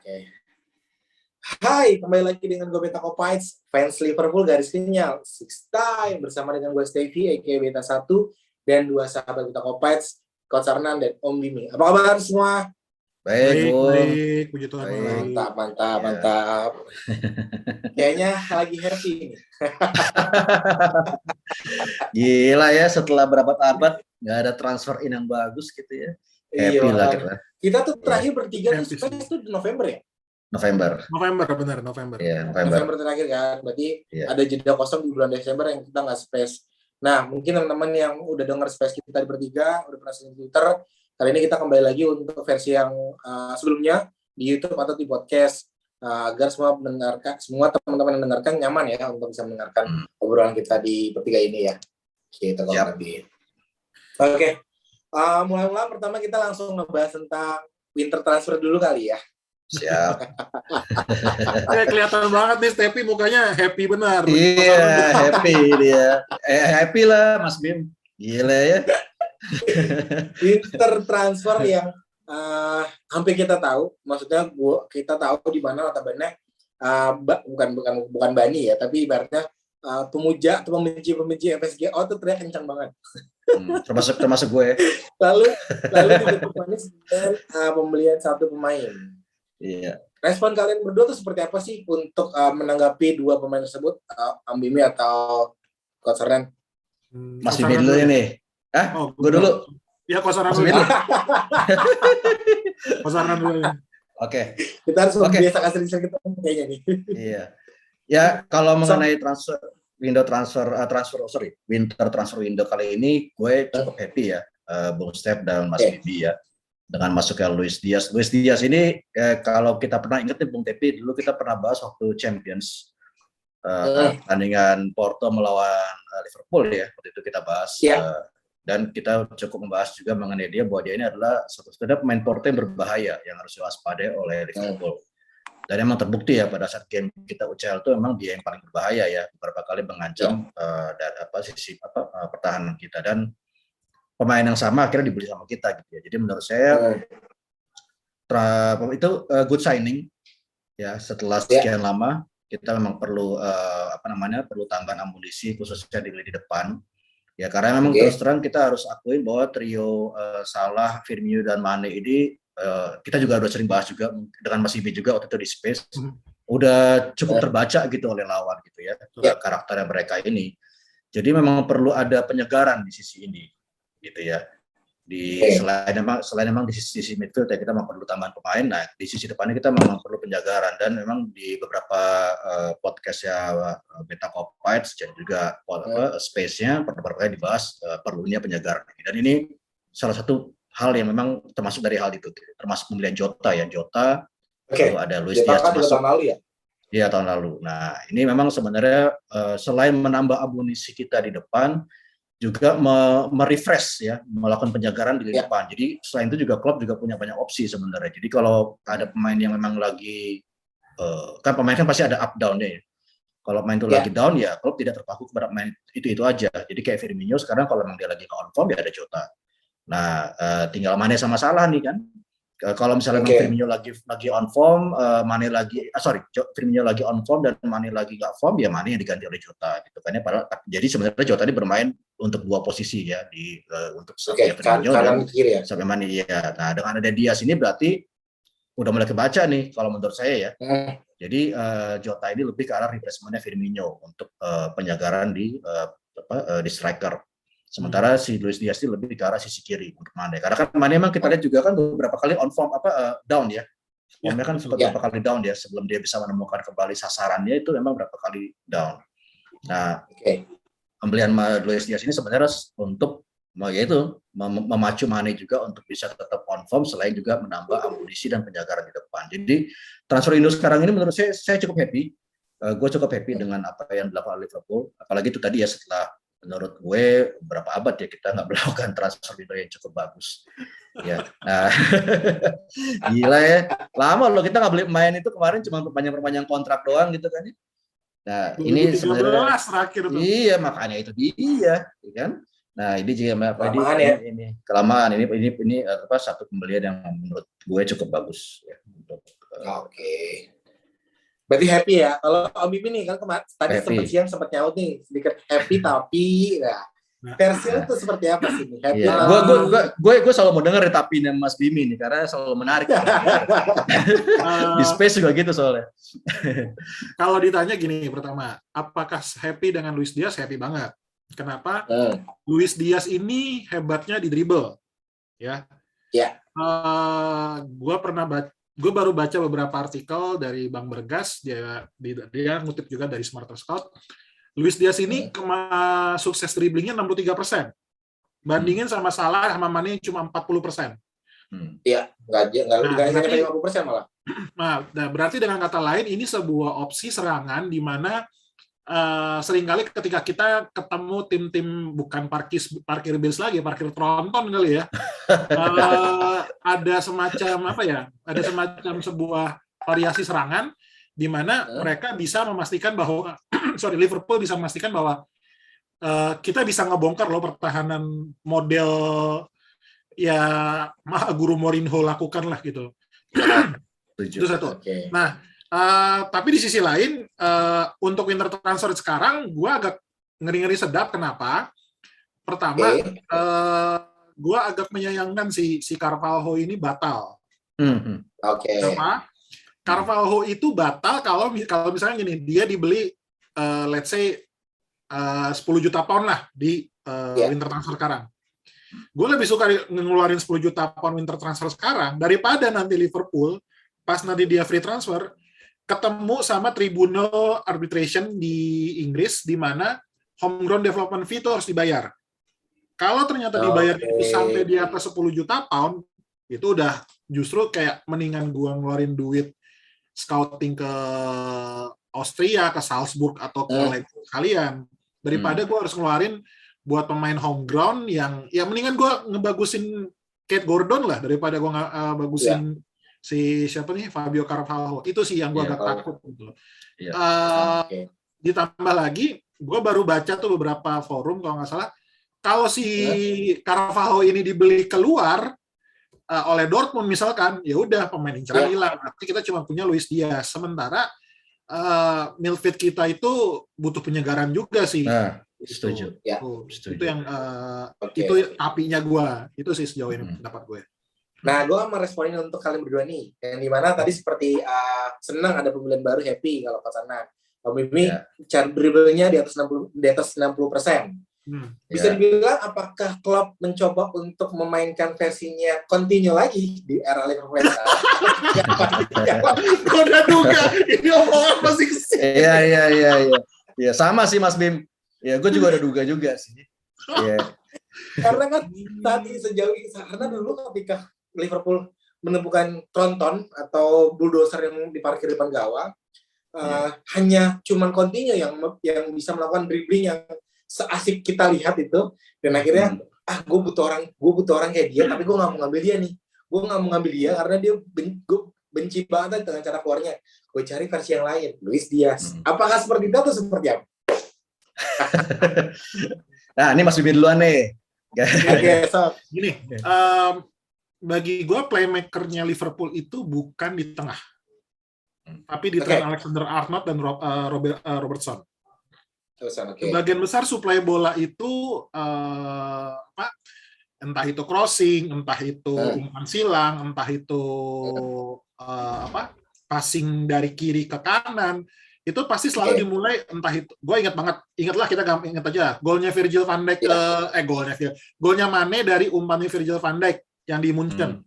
Oke. Hai, kembali lagi dengan gue Beta Kopites, fans Liverpool garis sinyal, six time bersama dengan gue Stevie, aka Beta 1, dan dua sahabat Beta Kopites, Coach Arnan dan Om Bimi. Apa kabar semua? Baik, puji Tuhan. Mantap. Kayaknya lagi happy nih. Gila ya, setelah berapa abad nggak ada transfer in yang bagus gitu ya. Happy lah kita. Kita tuh terakhir bertiga tuh Spurs tuh di November ya? November. Iya, November terakhir kan. Berarti ada jeda kosong di bulan Desember yang kita nggak space. Nah, mungkin teman-teman yang udah denger space kita di bertiga, udah pernah sering Twitter, kali ini kita kembali lagi untuk versi yang sebelumnya di YouTube atau di podcast agar semua teman-teman yang mendengarkan nyaman ya untuk bisa mendengarkan obrolan kita di bertiga ini ya. Gitu kalau lebih. Oke. Mulai-mulai pertama kita langsung ngebahas tentang winter transfer dulu kali ya. Siap. Ya, kelihatan banget nih Stepi mukanya happy benar. Iya, happy dia. Happy lah Mas Bim. Gila ya. Winter transfer yang hampir kita tahu, maksudnya kita tahu di mana notabene bukan Bani ya, tapi ibaratnya pemuja atau pembenci FSG tuh teriak kencang banget. Termasuk gue. Lalu ditutup manis dengan pembelian satu pemain. Iya. Respon kalian berdua tuh seperti apa sih untuk menanggapi dua pemain tersebut, Ambimi atau Coach Arnan? Mas Bimi dulu ini. Gue dulu. Ya, Coach Arnan dulu. Coach Arnan dulu. Oke. Kita harus biasa kasih kita kayaknya nih. Iya. Ya, kalau mengenai winter transfer window kali ini, gue cukup happy ya, Bung Step dan Mas Bibi ya. Dengan masuknya Luis Diaz. Luis Diaz ini kalau kita pernah ingat nih Bung Tepi, dulu kita pernah bahas waktu Champions pertandingan Porto melawan Liverpool ya, waktu itu kita bahas dan kita cukup membahas juga mengenai dia bahwa dia ini adalah satu-satunya pemain Porto yang berbahaya yang harus diwaspadai oleh Liverpool. Dan memang terbukti ya pada saat game kita UCL itu memang dia yang paling berbahaya ya, beberapa kali mengancam sisi pertahanan kita, dan pemain yang sama akhirnya dibeli sama kita gitu ya. Jadi menurut saya itu good signing ya, setelah sekian lama kita memang perlu perlu tambahan amunisi khususnya di lini depan ya, karena memang terus terang kita harus akuin bahwa trio Salah, Firmino dan Mane ini kita juga udah sering bahas juga dengan Mas Ibi juga waktu itu di Space, udah cukup terbaca gitu oleh lawan gitu ya, karakternya mereka ini. Jadi memang perlu ada penyegaran di sisi ini gitu ya. Selain memang di sisi midfield ya kita memang perlu tambahan pemain. Nah, di sisi depannya kita memang perlu penjagaan, dan memang di beberapa podcast ya Beta Kopites dan juga space-nya beberapa kali dibahas perlunya penjagaan. Dan ini salah satu hal yang memang termasuk dari hal itu, termasuk pembelian Jota ya. Lalu ada Luis Diaz masuk tahun lalu ya. Iya, tahun lalu. Nah, ini memang sebenarnya selain menambah amunisi kita di depan, juga merefresh ya, melakukan penjagaan di depan. Jadi selain itu juga Klopp juga punya banyak opsi sebenarnya. Jadi kalau ada pemain yang memang lagi kan pemain kan pasti ada up down-nya ya. Kalau pemain itu lagi down ya Klopp tidak terpaku kepada pemain itu aja. Jadi kayak Firmino sekarang kalau memang dia lagi on form ya ada Jota. Nah, tinggal Mane sama Salah nih kan. Kalau misalnya Firmino lagi on form, Firmino lagi on form dan Mane lagi nggak form, ya Mane yang diganti oleh Jota gitu kan ya. Jadi sebenarnya Jota ini bermain untuk dua posisi ya, untuk Firmino dan sampai Mane ya. Nah, dengan ada Diaz ini berarti udah mulai kebaca nih kalau menurut saya ya. Jadi Jota ini lebih ke arah replacement-nya Firmino untuk penjagaan di striker. Sementara si Luis Diaz ini lebih ke arah sisi kiri untuk Mane. Karena kan Mane memang kita lihat juga kan beberapa kali on form down ya. Formnya kan beberapa kali down ya, sebelum dia bisa menemukan kembali sasarannya itu memang beberapa kali down. Nah, pembelian Luis Diaz ini sebenarnya untuk yaitu memacu Mane juga untuk bisa tetap on form, selain juga menambah amunisi dan penjagaan di depan. Jadi transfer Indo sekarang ini menurut saya cukup happy. Gue cukup happy dengan apa yang dilakukan oleh Liverpool. Apalagi itu tadi ya, setelah menurut gue berapa abad ya kita nggak melakukan transfer window yang cukup bagus ya. Nah, gila ya, lama loh kita nggak beli pemain itu, kemarin cuma perpanjang kontrak doang gitu kan ya. Nah, ini sebenarnya iya, makanya itu dia kan. Nah, ini juga Kelamaan ya. ini kelamaan. Ini apa satu pembelian yang menurut gue cukup bagus ya untuk Oke. Berarti happy ya. Kalau Om Bibi nih kan tadi happy. sempat nyaut nih sedikit happy tapi versi itu seperti apa sih nih? Happy. Iya. Gue selalu mau denger tapi Mas Bimi nih karena selalu menarik. Di Space juga gitu soalnya. Kalau ditanya gini, pertama, apakah happy dengan Luis Diaz? Happy banget. Kenapa? Luis Diaz ini hebatnya di dribble, ya. Ya. Gue baru baca beberapa artikel dari Bang Bergas, dia ngutip juga dari Smarter Scout. Luis Diaz ini sukses dribblingnya 63%. Bandingin sama Salah sama Mane cuma 40%. Iya, nggak sampai 50% malah. Nah, berarti dengan kata lain ini sebuah opsi serangan di mana seringkali ketika kita ketemu tim-tim bukan parkir bis lagi, parkir tronton kali ya, ada semacam apa ya? Ada semacam sebuah variasi serangan di mana mereka bisa memastikan bahwa Liverpool bisa memastikan bahwa kita bisa ngebongkar loh pertahanan model ya Guru Mourinho lakukan lah gitu. Itu satu. Okay. Nah, tapi di sisi lain untuk winter transfer sekarang gue agak ngeri-ngeri sedap. Kenapa? Pertama, gue agak menyayangkan si Carvalho ini batal. Kenapa? Carvalho itu batal kalau misalnya gini, dia dibeli let's say 10 juta pound lah di winter transfer sekarang. Gue lebih suka ngeluarin 10 juta pound winter transfer sekarang daripada nanti Liverpool pas nanti dia free transfer ketemu sama tribunal arbitration di Inggris di mana homegrown development fee itu harus dibayar. Kalau ternyata dibayar itu sampai di atas 10 juta pound, itu udah justru kayak mendingan gua ngeluarin duit scouting ke Austria, ke Salzburg atau ke Leipzig sekalian daripada gua harus ngeluarin buat pemain homegrown yang mendingan gua ngebagusin Kate Gordon lah daripada gua bagusin si siapa nih Fabio Carvalho. Itu sih yang gue agak takut gitu. Ditambah lagi gue baru baca tuh beberapa forum kalau nggak salah, kalau si Carvalho ini dibeli keluar oleh Dortmund misalkan, ya udah pemain inceran hilang. Nanti kita cuma punya Luis Diaz. Sementara midfield kita itu butuh penyegaran juga sih. Setuju. Itu yang itu apinya gue. Itu sih sejauh ini pendapat gue. Nah, gue meresponin untuk kalian berdua nih, yang dimana tadi seperti senang ada pembelian baru, happy kalau pasangan. Om Mimi, cara dribblenya di atas 60%. Bisa dibilang apakah Klopp mencoba untuk memainkan versinya continue lagi di era Liverpool? Gue udah duga, ini omongan masih kesini. Iya, sama sih Mas Bim. Ya, gue juga ada duga juga sih. Iya. Karena kan tadi sejauh ini, karena dulu ketika Liverpool menemukan tronton atau bulldozer yang diparkir depan gawang, hanya cuman continue yang bisa melakukan dribbling yang seasik kita lihat itu, dan akhirnya gue butuh orang kayak dia, tapi gue nggak mau ngambil dia nih, karena dia gue benci banget dengan cara keluarnya. Gue cari versi yang lain, Luis Diaz. Apakah seperti itu atau seperti apa? Nah, ini Mas Bibi duluan nih. Gini, bagi gue playmakernya Liverpool itu bukan di tengah, tapi di Trent Alexander-Arnold dan Robertson. Sebagian besar suplai bola itu entah itu crossing, entah itu umpan silang, entah itu passing dari kiri ke kanan, itu pasti selalu dimulai entah itu. Gue ingatlah kita ingat aja golnya Virgil van Dijk golnya Mane dari umpannya Virgil van Dijk yang di Munchen.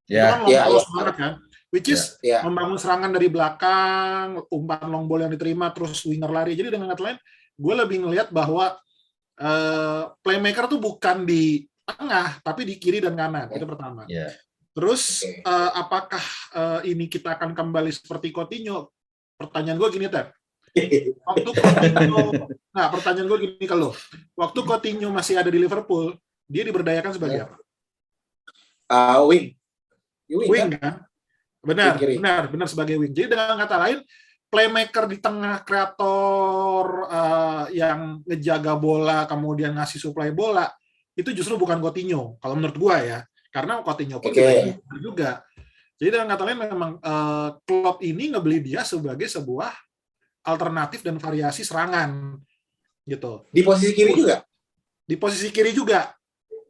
Itu kan long banget kan, which is membangun serangan dari belakang, umpan long ball yang diterima, terus winger lari. Jadi dengan kata lain, gue lebih ngelihat bahwa playmaker tuh bukan di tengah, tapi di kiri dan kanan. Itu pertama. Terus apakah ini kita akan kembali seperti Coutinho? Pertanyaan gue gini, Ted. Pertanyaan gue gini ke lo. Waktu Coutinho masih ada di Liverpool, dia diberdayakan sebagai apa? Wing kan? Benar sebagai wing. Jadi dengan kata lain, playmaker di tengah, kreator yang ngejaga bola, kemudian ngasih suplai bola, itu justru bukan Coutinho kalau menurut gua ya, karena Coutinho pun juga. Jadi dengan kata lain memang Klopp ini ngebeli dia sebagai sebuah alternatif dan variasi serangan gitu. Di posisi kiri juga? Di posisi kiri juga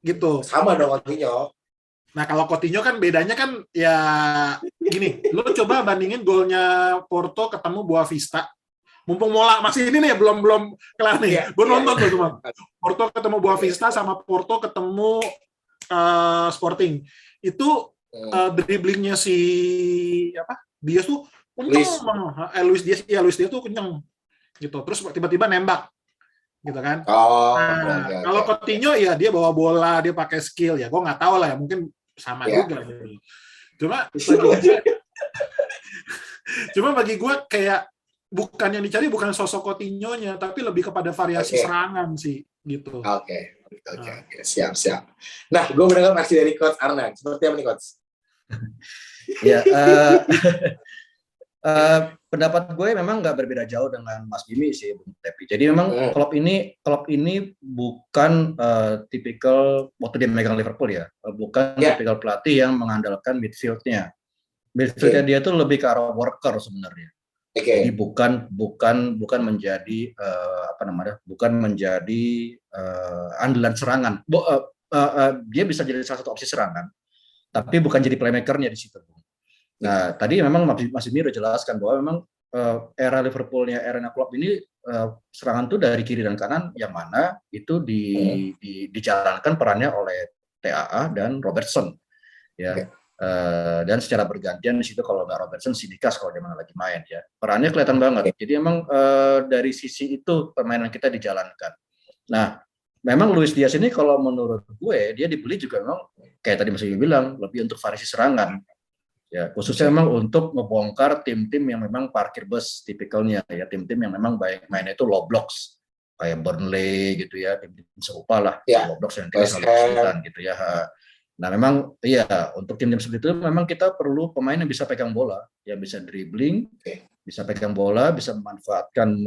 gitu. Sama dong Coutinho. Nah kalau Coutinho kan bedanya kan ya gini, lo coba bandingin golnya Porto ketemu Boavista. Mumpung Mola masih ini nih belum kelar nih. Gue nonton tuh cuma Porto ketemu Boavista sama Porto ketemu Sporting. Itu dribblingnya si Dias tuh kenceng. Luis Dias tuh kenceng gitu. Terus tiba-tiba nembak gitu kan. Kalau Coutinho ya dia bawa bola, dia pakai skill ya. Gue nggak tahu lah ya, mungkin sama juga gitu. Cuma bagi gue kayak bukan yang dicari bukan sosok Coutinho-nya, tapi lebih kepada variasi serangan sih gitu. Oke, siap. Nah, gue mendengar versi dari Coach Arnan. Seperti apa nih Coach? Ya, pendapat gue memang nggak berbeda jauh dengan Mas Jimmy sih, Bung Tepi. Jadi memang Klopp ini bukan tipikal waktu dia megang Liverpool ya, bukan tipikal pelatih yang mengandalkan midfieldnya. Midfieldnya dia tuh lebih ke arah worker sebenarnya. Jadi bukan menjadi bukan menjadi andalan serangan. Dia bisa jadi salah satu opsi serangan, tapi bukan jadi playmaker-nya di situ. Nah, tadi memang Mas Jimmy udah jelaskan bahwa memang era Liverpoolnya, era Klopp ini serangan tuh dari kiri dan kanan yang mana itu dijalankan perannya oleh TAA dan Robertson, ya. Dan secara bergantian di situ kalau nggak Robertson, Tsimikas kalau dia lagi main ya. Perannya kelihatan banget. Jadi emang dari sisi itu permainan kita dijalankan. Nah, memang Luis Diaz ini kalau menurut gue dia dibeli juga memang kayak tadi Mas Jimmy bilang lebih untuk variasi serangan. Ya, khususnya memang untuk ngebongkar tim-tim yang memang parkir bus tipikalnya ya, tim-tim yang memang baik mainnya itu low blocks kayak Burnley gitu ya, tim-tim serupa lah, low blocks yang kita selalu kesulitan gitu ya. Nah, memang iya untuk tim-tim seperti itu memang kita perlu pemain yang bisa pegang bola, yang bisa dribbling, bisa pegang bola, bisa memanfaatkan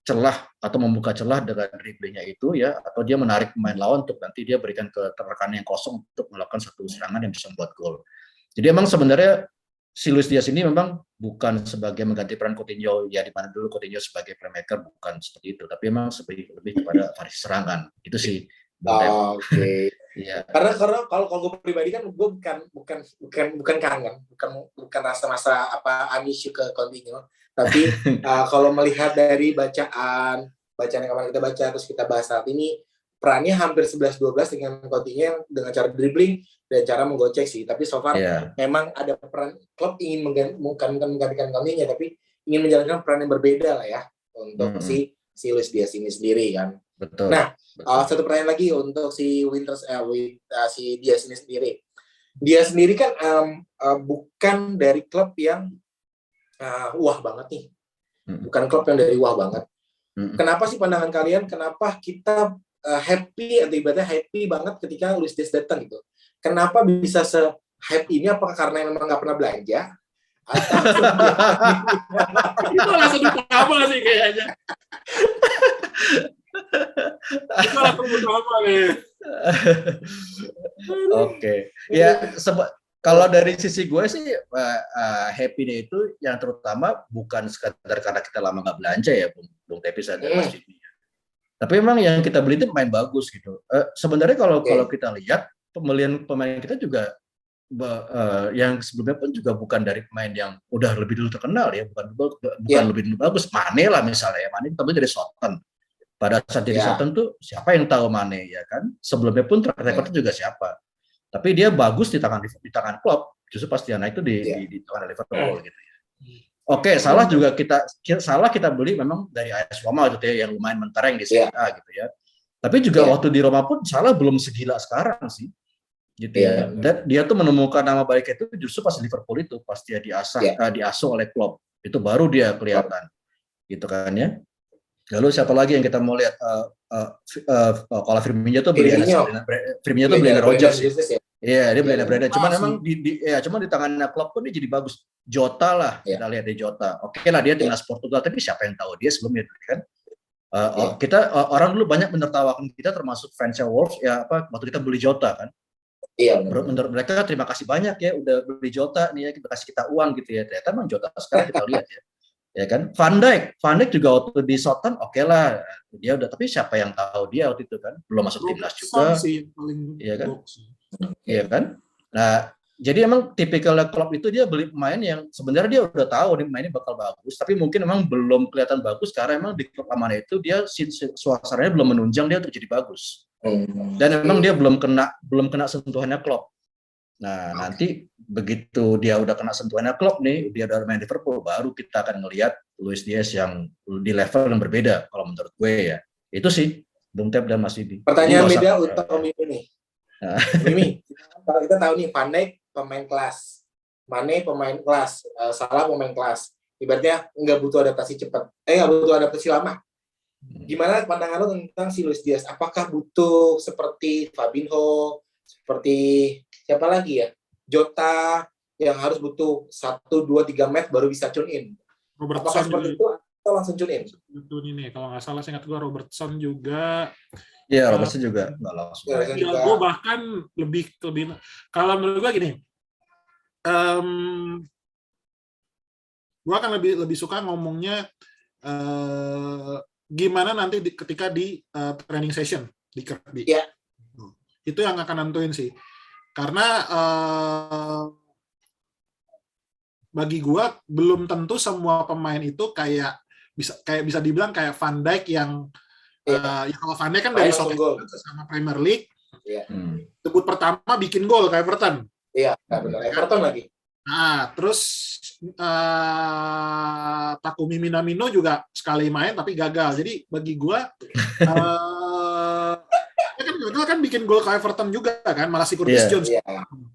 celah atau membuka celah dengan dribblingnya itu ya, atau dia menarik pemain lawan untuk nanti dia berikan ke rekan yang kosong untuk melakukan satu serangan yang bisa membuat gol. Jadi emang sebenarnya si Luis Diaz ini memang bukan sebagai mengganti peran Coutinho ya, di mana dulu Coutinho sebagai playmaker, bukan seperti itu, tapi memang lebih kepada variasi serangan. Itu sih. Oke. Iya. Karena kalau gue pribadi kan gue bukan kangen, bukan rasa apa amisu ke Coutinho, tapi kalau melihat dari bacaan yang kemarin kita baca terus kita bahas saat ini, perannya hampir 11-12 dengan Coutinho dengan cara dribbling dan cara menggocek sih. Tapi so far memang ada peran Klopp ingin menggantikan Coutinho, tapi ingin menjalankan peran yang berbeda lah ya untuk si Luis Diaz ini sendiri kan. Betul. Nah, satu pertanyaan lagi untuk si si Diaz ini sendiri. Dia sendiri kan bukan dari klub yang wah banget nih. Bukan klub yang dari wah banget. Kenapa sih pandangan kalian? Kenapa kita happy atau ibaratnya happy banget ketika Luis Diaz datang gitu? Kenapa bisa se-happy ini? Apakah karena memang nggak pernah belanja? Atau itu langsung utama sih kayaknya. Itu langsung utama nih. Oke. Ya, kalau dari sisi gue sih happy-nya itu yang terutama bukan sekadar karena kita lama nggak belanja ya, Bung Tepi dan Mas Jimmy. Tapi memang yang kita beli itu pemain bagus gitu. Sebenarnya kalau kita lihat pembelian pemain kita juga yang sebelumnya pun juga bukan dari pemain yang udah lebih dulu terkenal ya, bukan lebih dulu bagus. Mane lah misalnya ya, Mane tapi dari Southampton. Pada saat jadi Southampton tuh siapa yang tahu Mane ya kan? Sebelumnya pun track record juga siapa. Tapi dia bagus di tangan Klopp. Justru pas dia naik itu di tangan Liverpool gitu ya. Oke, salah kita beli memang dari AS Roma gitu ya, yang lumayan mentereng di Serie A gitu ya. Tapi juga waktu di Roma pun Salah belum segila sekarang sih. Gitu ya. Dan dia tuh menemukan nama baik itu justru pas Liverpool itu, pas dia diasuh oleh Klopp. Itu baru dia kelihatan. Gitu kan ya. Lalu siapa lagi yang kita mau lihat? Kalau Firmino tuh beli Rodgers. Iya, dia beli Breda. Cuman memang cuma di tangannya Klopp pun dia jadi bagus. Jota lah, kita lihat di Jota. Oke lah dia timnas Portugal, tapi siapa yang tahu dia sebelumnya kan? Orang dulu banyak menertawakan kita, termasuk fansnya Wolves ya, waktu kita beli Jota kan. Iya. Menurut mereka terima kasih banyak ya udah beli Jota nih ya, kita kasih kita uang gitu ya. Ternyata memang Jota sekarang kita lihat ya kan. Van Dijk juga waktu di Southampton oke lah dia udah, tapi siapa yang tahu dia waktu itu kan, belum masuk timnas juga. Iya kan. Iya kan. Nah, jadi emang tipikal Klopp itu dia beli pemain yang sebenarnya dia udah tahu nih mainnya bakal bagus, tapi mungkin memang belum kelihatan bagus karena emang di klub amanah itu dia suasananya belum menunjang dia untuk jadi bagus. Dan memang dia belum kena sentuhannya Klopp. Nah, nanti begitu dia udah kena sentuhannya Klopp nih, dia udah main Liverpool, baru kita akan ngelihat Luis Diaz yang di level yang berbeda kalau menurut gue ya. Itu sih, Bung Tep dan Mas Didi. Pertanyaan beda untuk Om Mimi nih. Mimi, kita tahu nih Van Dijk pemain kelas, Mane pemain kelas, Salah pemain kelas. Ibaratnya nggak butuh adaptasi cepat, nggak butuh adaptasi lama. Gimana pandangan lo tentang si Luis Diaz? Apakah butuh seperti Fabinho, seperti siapa lagi ya, Jota, yang harus butuh 1, 2, 3 match baru bisa tune in? Apakah seperti itu atau langsung tune in? Itu nih, kalau nggak salah saya ingat gue Robertson juga. Iya, Robertson juga nggak langsung. Ya, gue bahkan lebih kalau menurut gue gini, gue akan lebih suka ngomongnya gimana nanti ketika di training session di Kirkby. Yeah. Itu yang akan nentuin sih. Karena bagi gue belum tentu semua pemain itu kayak bisa dibilang kayak Van Dijk yang ya kalau Van Dijk kan dari Southampton sama Premier League, debut pertama bikin gol kayak Everton. Iya, benar. Everton lagi. Nah, terus Takumi Minamino juga sekali main tapi gagal. Jadi bagi gue gagal kan bikin gol ke Everton juga kan, malah si Curtis Jones.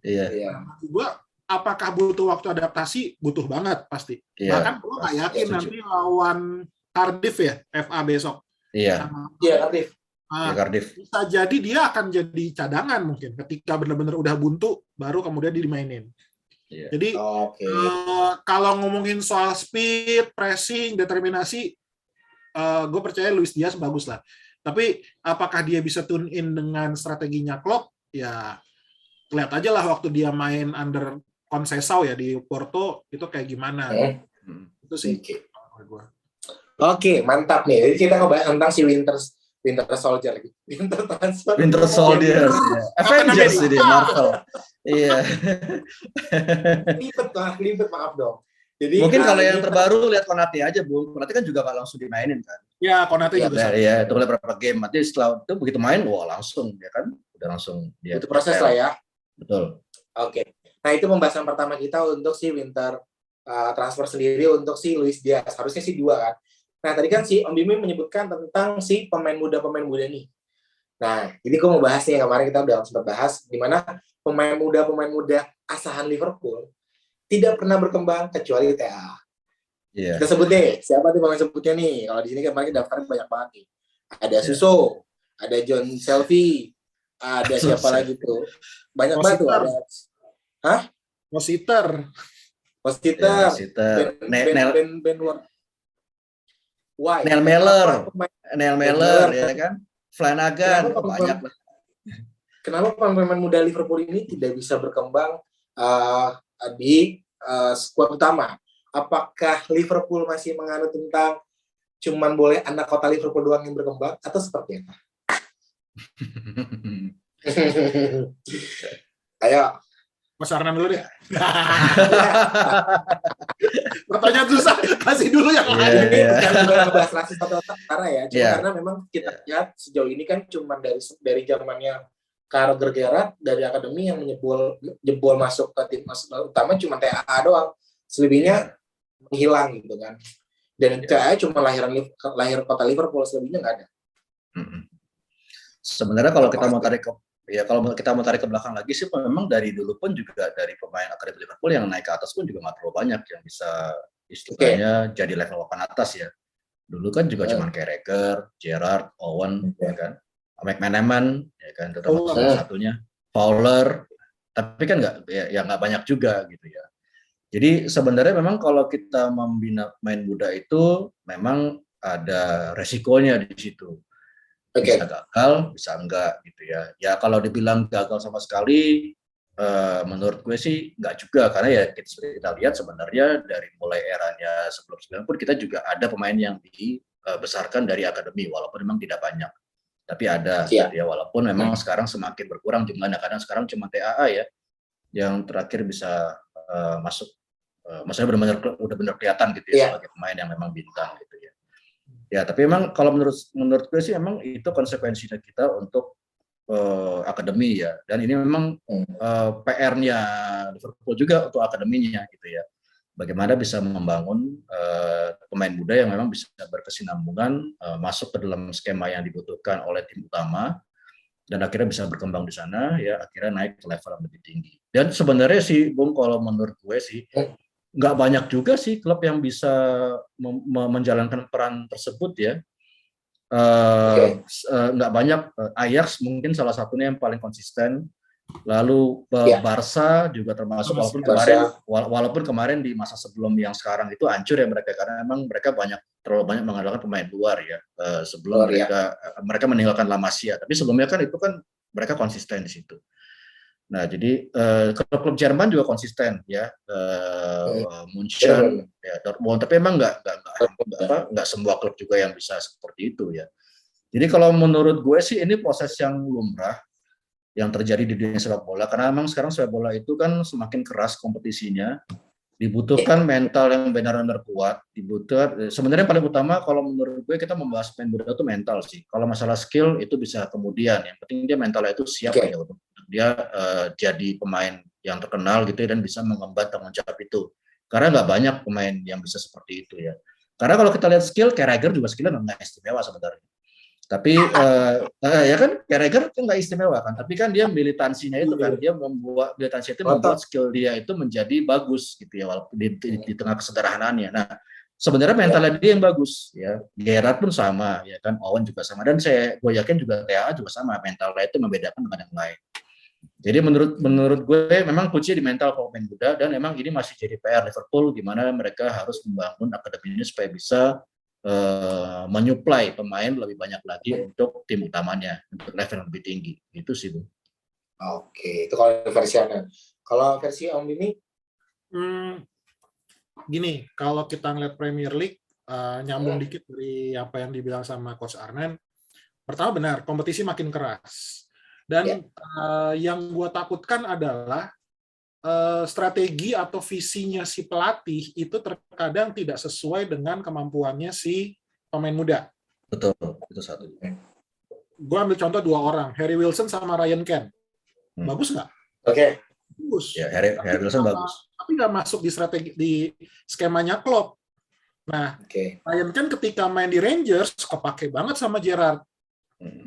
Iya. Bagi gue apakah butuh waktu adaptasi? Butuh banget pasti. Bahkan gue nggak yakin nanti lawan Cardiff ya FA besok. Iya. Cardiff. Cardiff. Bisa jadi dia akan jadi cadangan mungkin ketika benar-benar udah buntu baru kemudian dimainin. Yeah. Jadi kalau ngomongin soal speed, pressing, determinasi, gue percaya Luis Diaz bagus lah. Tapi apakah dia bisa tune in dengan strateginya Klopp? Ya lihat aja lah waktu dia main under Conceição ya di Porto itu kayak gimana. Itu sih. Oke, mantap nih. Jadi kita ngebahas tentang si Winter Soldier lagi. Winter Soldier. Avengers jadi Marvel. Iya. Libet maaf dong. Jadi mungkin kalau yang terbaru lihat Konate aja, Bu. Konate kan juga nggak langsung dimainin kan. Ya, Konate juga. Iya, itu beberapa game. Nanti setelah itu begitu main, wah langsung ya kan. Udah langsung dia. Itu proses lah ya. Betul. Oke. Nah, itu pembahasan pertama kita untuk si winter transfer sendiri untuk si Luis Diaz. Harusnya sih 2 kan. Nah, tadi kan si Om Bimi menyebutkan tentang si pemain muda nih. Nah, jadi gue mau bahas nih, kemarin kita udah sempat bahas di mana pemain muda asahan Liverpool tidak pernah berkembang kecuali TA. Yeah. Kita sebut deh, siapa tuh pemain sebutnya nih? Kalau di sini kan kemarin daftarnya banyak banget nih. Ada Suso, ada John Shelby, ada siapa lagi tuh? Banyak banget tuh. Ada. Hah? Mositer. Ben Neil Mellor ya kan, Flanagan banyak lah. Kenapa pemain muda Liverpool ini tidak bisa berkembang di skuad utama? Apakah Liverpool masih menganut tentang cuman boleh anak kota Liverpool doang yang berkembang atau seperti apa? Ayo. Mas Arnan dulu deh. Pertanyaan susah, kasih dulu yang lain. Bukan ngebahas rasis atau karena ya, cuma karena memang kita lihat sejauh ini kan cuma dari zamannya Carragher Gerrard dari akademi yang jebol masuk ke tim utama cuma TAA doang. Selebihnya menghilang gitu kan. Dan TAA cuma lahir kota Liverpool, selebihnya nggak ada. Sebenarnya kalau kita mau tarik ke belakang lagi sih, memang dari dulu pun juga dari pemain akademi Liverpool yang naik ke atas pun juga nggak terlalu banyak yang bisa istilahnya jadi level papan atas ya. Dulu kan juga cuman Carragher, Gerrard, Owen, ya kan, McManaman, ya kan, terutama salah satunya Fowler, tapi kan nggak banyak juga gitu ya. Jadi sebenarnya memang kalau kita membina main muda itu memang ada resikonya di situ. Oke. Bisa gagal, bisa enggak gitu ya. Ya kalau dibilang gagal sama sekali, menurut gue sih enggak juga, karena ya kita lihat sebenarnya dari mulai eranya sebelum 90 pun kita juga ada pemain yang dibesarkan dari akademi, walaupun memang tidak banyak. Tapi ada gitu ya, walaupun memang sekarang semakin berkurang jumlahnya, kadang sekarang cuma TAA ya yang terakhir bisa masuk, maksudnya benar-benar kelihatan gitu ya sebagai pemain yang memang bintang gitu ya. Ya, tapi memang kalau menurut gue sih memang itu konsekuensinya kita untuk akademi ya. Dan ini memang PR-nya Liverpool juga untuk akademinya gitu ya. Bagaimana bisa membangun pemain muda yang memang bisa berkesinambungan masuk ke dalam skema yang dibutuhkan oleh tim utama dan akhirnya bisa berkembang di sana ya, akhirnya naik ke level yang lebih tinggi. Dan sebenarnya sih Bung, kalau menurut gue sih nggak banyak juga sih klub yang bisa menjalankan peran tersebut ya. Nggak banyak. Ajax mungkin salah satunya yang paling konsisten. Lalu Barca juga termasuk, walaupun kemarin di masa sebelum yang sekarang itu hancur ya mereka, karena memang mereka terlalu banyak mengandalkan pemain luar ya, sebelum mereka meninggalkan La Masia. Tapi sebelumnya kan itu kan mereka konsisten di situ. Nah, jadi klub-klub Jerman juga konsisten ya, Munchen, ya, Dortmund. Tapi emang nggak semua klub juga yang bisa seperti itu ya. Jadi kalau menurut gue sih ini proses yang lumrah yang terjadi di dunia sepak bola, karena memang sekarang sepak bola itu kan semakin keras kompetisinya, dibutuhkan mental yang benar-benar kuat, dibutuhkan. Sebenarnya paling utama kalau menurut gue kita membahas pemain muda itu mental sih. Kalau masalah skill itu bisa kemudian, yang penting dia mentalnya itu siap ya untuk dia jadi pemain yang terkenal gitu ya, dan bisa mengemban tanggung jawab itu. Karena nggak banyak pemain yang bisa seperti itu ya. Karena kalau kita lihat skill, Carragher juga skillnya nggak istimewa sebenarnya. Tapi ya kan Carragher kan nggak istimewa kan, tapi kan dia militansinya itu kan, dia membuat militansi itu membuat skill dia itu menjadi bagus gitu ya, walaupun di tengah kesederhanaannya. Nah, sebenarnya mentalnya dia yang bagus ya. Gerrard pun sama ya kan, Owen juga sama, dan gue yakin juga TAA juga sama, mentalnya itu membedakan dengan yang lain. Jadi menurut gue memang kunci di mental pemain muda, dan memang ini masih jadi PR Liverpool, di mana mereka harus membangun akademinya supaya bisa menyuplai pemain lebih banyak lagi untuk tim utamanya, untuk level yang lebih tinggi. Itu sih, Bu. Oke, itu kalau versi Anda. Kalau versi Om ini? Gini, kalau kita ngeliat Premier League, nyambung dikit dari apa yang dibilang sama Coach Arnen, pertama benar, kompetisi makin keras. Dan yang gue takutkan adalah strategi atau visinya si pelatih itu terkadang tidak sesuai dengan kemampuannya si pemain muda. Betul, itu satu. Gue ambil contoh 2 orang, Harry Wilson sama Ryan Kent. Bagus nggak? Oke. Bagus. Ya, Harry Wilson bagus. Tapi nggak masuk di strategi, di skemanya Klopp. Nah, Ryan Kent ketika main di Rangers kepake banget sama Gerrard.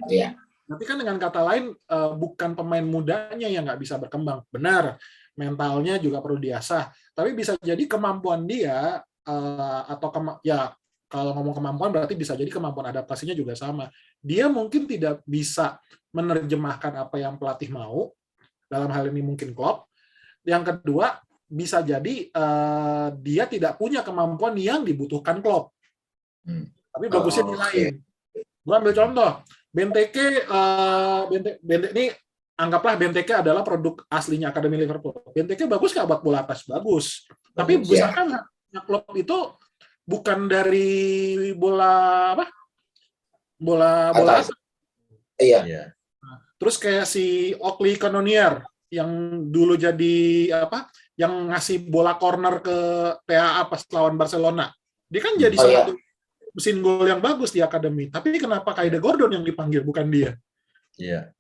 Iya. Tapi kan dengan kata lain, bukan pemain mudanya yang nggak bisa berkembang. Benar, mentalnya juga perlu diasah. Tapi bisa jadi kemampuan dia, kalau ngomong kemampuan berarti bisa jadi kemampuan adaptasinya juga sama. Dia mungkin tidak bisa menerjemahkan apa yang pelatih mau, dalam hal ini mungkin Klopp. Yang kedua, bisa jadi dia tidak punya kemampuan yang dibutuhkan Klopp. Tapi bagusnya di lain. Gue ambil contoh, Benteke ini anggaplah Benteke adalah produk aslinya Akademi Liverpool. Benteke bagus nggak buat bola atas? Bagus. Tapi misalkan Klopp itu bukan dari bola atas. Iya. Terus kayak si Oakley Cannonier yang dulu jadi yang ngasih bola corner ke TAA pas lawan Barcelona. Dia kan jadi salah satu mesin gol yang bagus di akademi. Tapi kenapa Kaide Gordon yang dipanggil, bukan dia? Iya.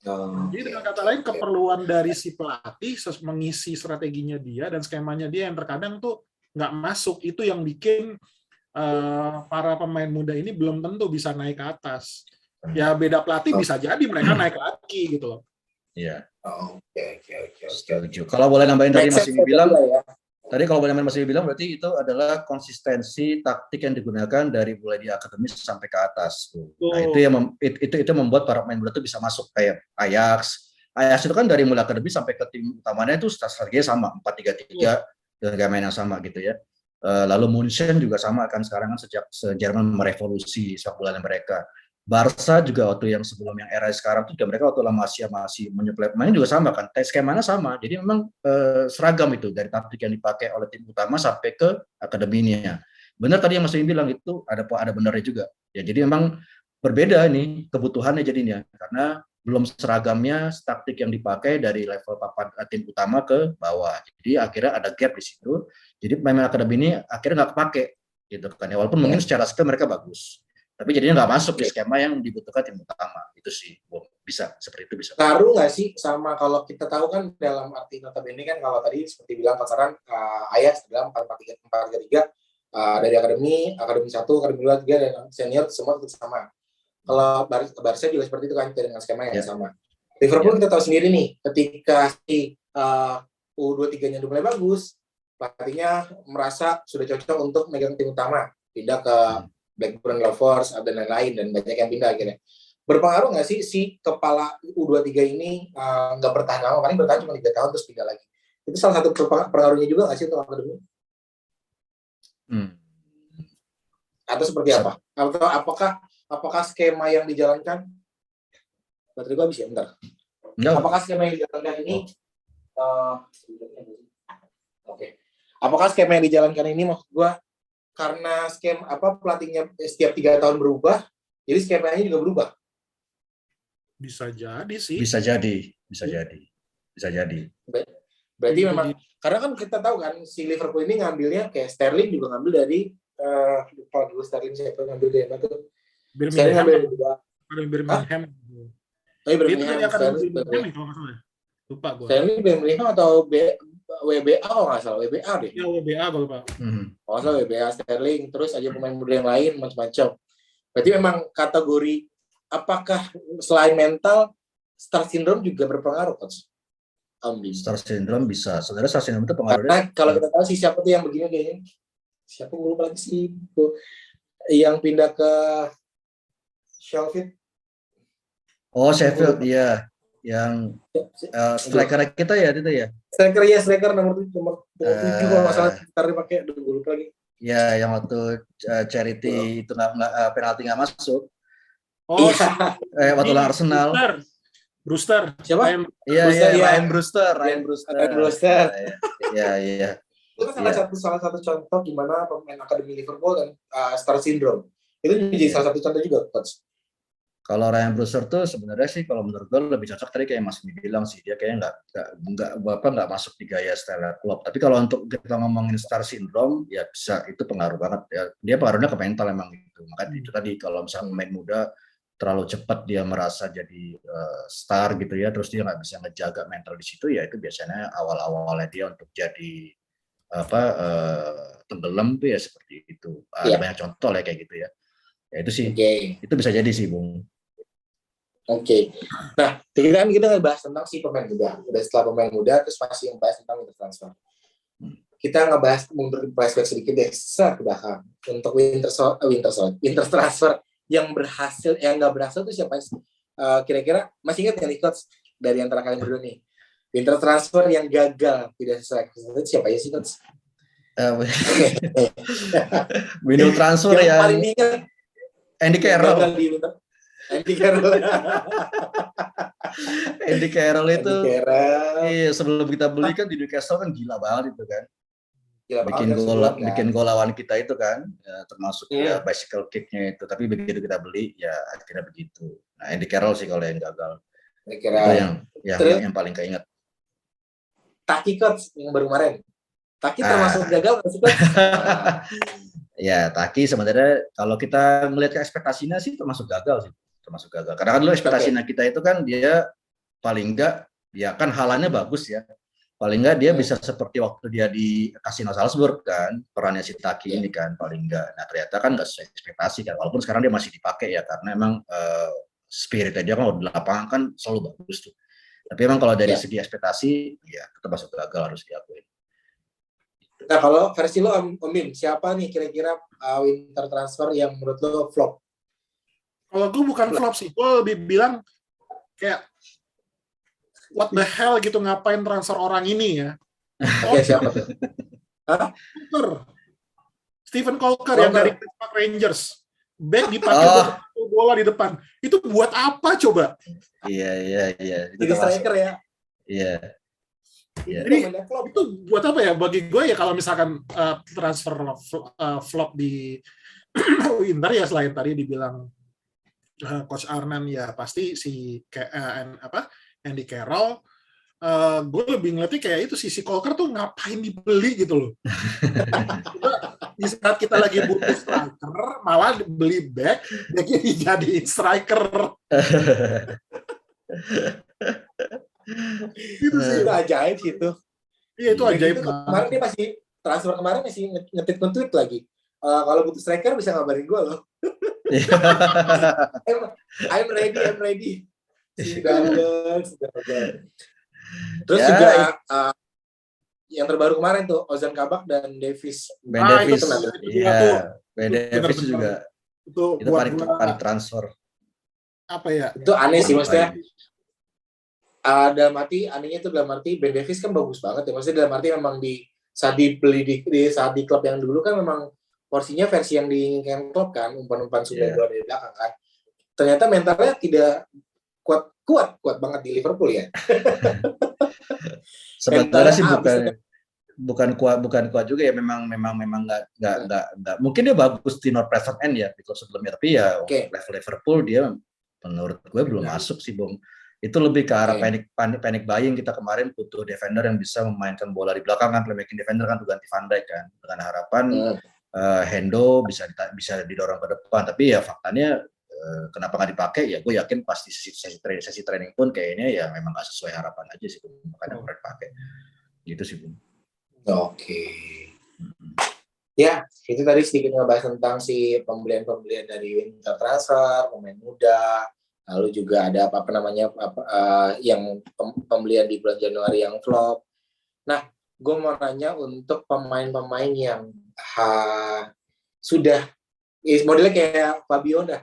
Jadi dengan kata lain, keperluan dari si pelatih mengisi strateginya dia dan skemanya dia yang terkadang tuh nggak masuk. Itu yang bikin para pemain muda ini belum tentu bisa naik ke atas. Ya beda pelatih bisa jadi mereka naik lagi gitu loh. Iya. Oke. Setuju. Kalau boleh nambahin tadi Mas bilang berarti itu adalah konsistensi taktik yang digunakan dari mulai di akademi sampai ke atas. Nah, itu membuat para pemain muda itu bisa masuk kayak Ajax. Ajax itu kan dari mulai akademi sampai ke tim utamanya itu strateginya sama, 4-3-3 dengan main yang sama gitu ya. Lalu Munchen juga sama kan sekarang kan sejak Jerman merevolusi sepak bola mereka. Barca juga waktu yang sebelum yang era sekarang tuh juga mereka waktu lama masih menyuplai pemain juga sama kan, skemanya sama. Jadi memang seragam itu dari taktik yang dipakai oleh tim utama sampai ke akademinya. Benar tadi yang Mas Wim bilang itu ada benarnya juga. Ya jadi memang berbeda nih kebutuhannya jadinya karena belum seragamnya taktik yang dipakai dari level papan tim utama ke bawah. Jadi akhirnya ada gap di situ. Jadi pemain akademi ini akhirnya nggak kepake gitu kan. Ya, walaupun mungkin secara skill mereka bagus. Tapi jadinya nggak masuk di skema yang dibutuhkan tim utama. Itu sih, bisa seperti itu bisa. Ngaruh nggak sih sama kalau kita tahu kan dalam arti notabene kan kalau tadi seperti bilang pasaran Ayas dalam 4-3-3 dari akademi 1, akademi 2, 3 dan senior semua tetap sama. Kalau Barca juga seperti itu kan dengan skema yang sama. Liverpool kita tahu sendiri nih ketika si U23-nya udah mulai bagus, pelatihnya merasa sudah cocok untuk megang tim utama, pindah ke Blackburn Rovers dan lain-lain dan banyak yang pindah akhirnya. Berpengaruh nggak sih si kepala U23 ini nggak bertahan lama, paling bertahan cuma 3 tahun terus pindah lagi. Itu salah satu pengaruhnya juga nggak sih untuk akademi? Atau seperti apa? Atau apakah skema yang dijalankan? Baterai gua habis ya, bentar. Apakah skema yang dijalankan ini? Apakah skema yang dijalankan ini maksud gua karena skema pelatihnya setiap 3 tahun berubah, jadi skemanya juga berubah? Bisa jadi sih. Bisa jadi. Berarti memang karena kan kita tahu kan si Liverpool ini ngambilnya kayak Sterling juga ngambil dari lupa dulu Sterling siapa ngambil dari mana tuh? Sterling ngambil dari juga. Birmingham. Lupa gue. Sterling Birmingham atau WBA kalau nggak salah, WBA deh. Ya WBA kalau lupa. Kalau nggak salah WBA Sterling, terus aja pemain muda yang lain macam-macam. Berarti memang kategori apakah selain mental, star syndrome juga berpengaruh, Coach? Star syndrome bisa. Sebenarnya star syndrome itu pengaruhnya. Karena kalau kita tahu sih siapa tuh yang begini kayaknya. Siapa gue lupa lagi sih yang pindah ke Sheffield. Oh, Sheffield, iya. Yang striker kita ya itu ya. Striker nomor 7 kalau nggak salah kita pakai gue lupa lagi. Ya, yang waktu charity itu nggak penalti nggak masuk. Oh, waktu lawan Arsenal. Brewster. Siapa? Ryan Brewster. Iya. Itu kan salah satu contoh gimana pemain akademi Liverpool dan star syndrome. Itu menjadi salah satu contoh juga, Coach. Kalau Ryan Brewster tuh sebenarnya sih kalau menurut gue lebih cocok tadi kayak Mas bilang sih, dia kayaknya nggak masuk di gaya style Klopp. Tapi kalau untuk kita ngomongin star syndrome ya bisa, itu pengaruh banget ya. Dia pengaruhnya ke mental emang gitu. Makanya itu tadi kalau misalnya pemain muda terlalu cepat dia merasa jadi star gitu ya, terus dia nggak bisa ngejaga mental di situ ya, itu biasanya awal-awalnya dia untuk jadi tenggelam tuh ya seperti itu. Ada banyak contoh lah kayak gitu ya. Ya itu sih, itu bisa jadi sih, Bung. Oke. Nah, kita ngebahas tentang si pemain muda. Udah setelah pemain muda, terus masih ngebahas tentang winter transfer. Kita ngebahas mundur flashback sedikit deh, ke belakang. Untuk winter transfer yang berhasil, yang nggak berhasil itu siapa sih? Kira-kira masih ingat nggak nih, Coach? Dari antara kalian berdua nih. Winter transfer yang gagal, tidak sesuai ekspektasi, siapa aja sih, Coach? Window transfer yang paling ingat Andy Carroll. Andy Carroll itu iya, sebelum kita beli kan di Newcastle kan gila banget itu kan. Bikin gol lawan kita itu kan, ya, termasuk ya bicycle kick-nya itu. Tapi begitu kita beli ya akhirnya begitu. Nah, Andy Carroll sih kalau yang gagal. Itu yang paling keinget. Taki, Coach, yang baru kemarin. Taki termasuk gagal nggak sih, Coach? Ya, Taki sebenarnya kalau kita melihat ke ekspektasinya sih termasuk gagal. Karena kan dulu ekspektasinya kita itu kan dia paling enggak, ya kan halannya bagus ya. Paling enggak dia bisa seperti waktu dia di Casino Salzburg kan, perannya si Taki ini kan paling enggak. Nah, ternyata kan enggak sesuai ekspektasi kan. Walaupun sekarang dia masih dipakai ya karena emang spiritnya dia kan di lapangan kan selalu bagus tuh. Tapi emang kalau dari segi ekspektasi ya tetap masuk gagal, harus diakui. Nah, kalau versi lo, Om Bim, siapa nih kira-kira winter transfer yang menurut lo flop? Kalau gue bukan flop sih, gue lebih bilang kayak what the hell gitu, ngapain transfer orang ini ya? Oke, siapa tuh? Stephen Colker yang dari Pittsburgh Rangers. Back dipakai buat bola di depan. Itu buat apa coba? Iya. Jadi striker ya. Iya. Jadi itu buat apa ya? Bagi gue ya kalau misalkan transfer flop di Inter ya, selain tadi dibilang Coach Arnan, ya pasti si Andy Carroll. Gue lebih ngeliatnya kayak itu, si Colker tuh ngapain dibeli gitu loh. Di saat kita lagi butuh striker, malah beli back dijadiin striker. Itu sih, itu ajaib sih itu. Iya, itu ajaib. Gitu, kemarin dia masih transfer kemarin masih nge-tweet lagi. Kalau butuh striker bisa ngabarin gue loh. I'm ready. Terus juga yang terbaru kemarin tuh Ozan Kabak dan Davis. Ben Davis. Iya. Ben Davis juga. Itu paling transfer. Apa ya? Itu aneh sih maksudnya. Dalam arti anehnya itu dalam arti Ben Davis kan bagus banget ya. Maksudnya dalam arti memang saat dibeli saat di klub yang dulu kan memang porsinya versi yang diinginkan klub kan, umpan-umpan sudah bola dari belakang kan. Ternyata mentalnya tidak kuat banget di Liverpool ya. Sebenarnya sih bukan kuat juga ya, memang nggak mungkin dia bagus di Northampton End ya di klub sebelumnya, tapi ya level Liverpool dia menurut gue belum masuk sih, Bung. Itu lebih ke arah panic buying. Kita kemarin butuh defender yang bisa memainkan bola di belakang kan, playmaking defender kan, ganti Van Dijk kan, dengan harapan Hendo bisa didorong ke depan. Tapi ya faktanya kenapa nggak dipakai ya, gue yakin pasti sesi training pun kayaknya ya memang nggak sesuai harapan aja sih, makanya mereka pakai gitu sih, Bung. Oke. Ya, itu tadi sedikit ngebahas tentang si pembelian dari winter transfer, pemain muda, lalu juga ada yang pembelian di bulan Januari yang flop. Nah, gue mau nanya untuk pemain-pemain yang sudah modelnya kayak Fabio dah,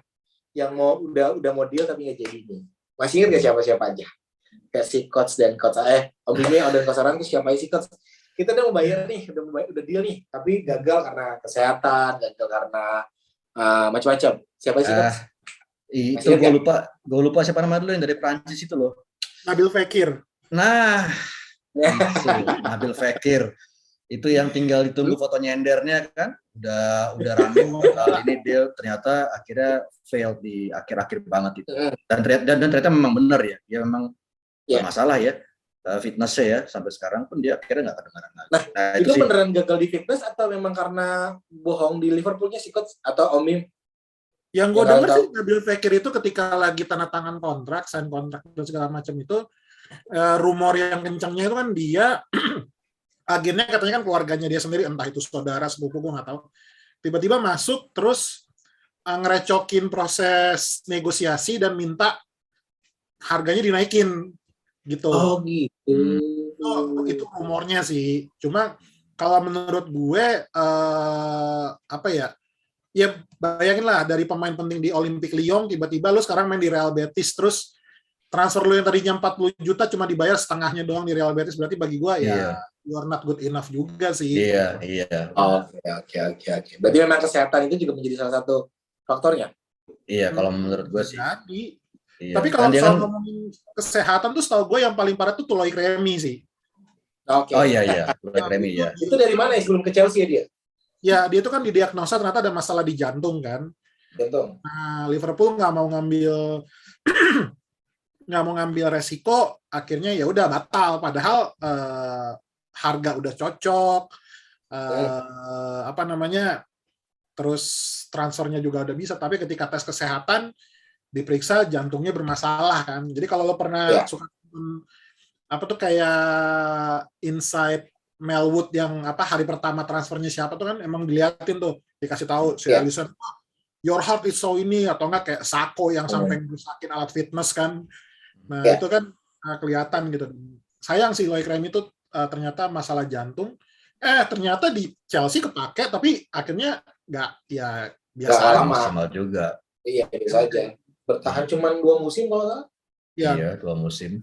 yang udah mau deal tapi nggak jadi nih. Masih ingat gak siapa-siapa aja? Kayak si Coach dan Coach Omime dan Coach Aran, siapa sih Coach? Kita udah mau bayar nih, udah deal nih, tapi gagal karena kesehatan, gagal karena macam-macam. Siapa sih Coach? Itu gue lupa siapa nama dulu yang dari Prancis itu loh. Nabil Fekir. Nah, itu Nabil Fekir. Itu yang tinggal ditunggu foto nyendernya kan, udah rame kali ini dia ternyata akhirnya fail di akhir-akhir banget itu. Dan ternyata memang benar ya, dia memang masalah ya. Fitnessnya ya, sampai sekarang pun dia akhirnya nggak kedengaran lagi. Nah itu beneran gagal di fitness atau memang karena bohong di Liverpoolnya sih Coach atau Omim? Yang gue dengar sih Nabil Fekir itu ketika lagi tanda tangan kontrak, sign kontrak dan segala macam itu, rumor yang kencangnya itu kan dia agennya katanya kan keluarganya dia sendiri, entah itu saudara, sepupu, gue nggak tahu, tiba-tiba masuk terus ngerecokin proses negosiasi dan minta harganya dinaikin gitu. Oh gitu. Itu rumornya sih. Cuma kalau menurut gue ya bayangin lah, dari pemain penting di Olympique Lyon tiba-tiba lu sekarang main di Real Betis, terus transfer lu yang tadinya 40 juta cuma dibayar setengahnya doang di Real Betis, berarti bagi gue ya you are not good enough juga sih. Iya. Oke. Berarti memang kesehatan itu juga menjadi salah satu faktornya. Iya, kalau menurut gue sih. Jadi. Iya. Tapi kalau soal ngomongin kesehatan tuh setahu gue yang paling parah tuh Tuloy Remy sih. Oke. Oh iya, Tuloy Remy ya. Itu dari mana ya, sebelum ke Chelsea dia? Ya, dia itu kan didiagnosa ternyata ada masalah di jantung kan. Jantung. Nah, Liverpool nggak mau ngambil resiko, akhirnya ya udah batal. Padahal harga udah cocok, terus transfernya juga udah bisa. Tapi ketika tes kesehatan diperiksa jantungnya bermasalah kan. Jadi kalau lo pernah suka kayak Inside Melwood yang hari pertama transfernya siapa tuh kan, emang diliatin tuh, dikasih tahu si Alisson, your heart is so ini, atau enggak kayak Sako yang sampai merusakin alat fitness kan. Nah itu kan kelihatan gitu. Sayang sih Loic Remy itu ternyata masalah jantung. Ternyata di Chelsea kepake, tapi akhirnya nggak, ya biasa maksimal juga. Iya, biasa aja. Bertahan cuma 2 musim kalau nggak? Iya, 2 musim.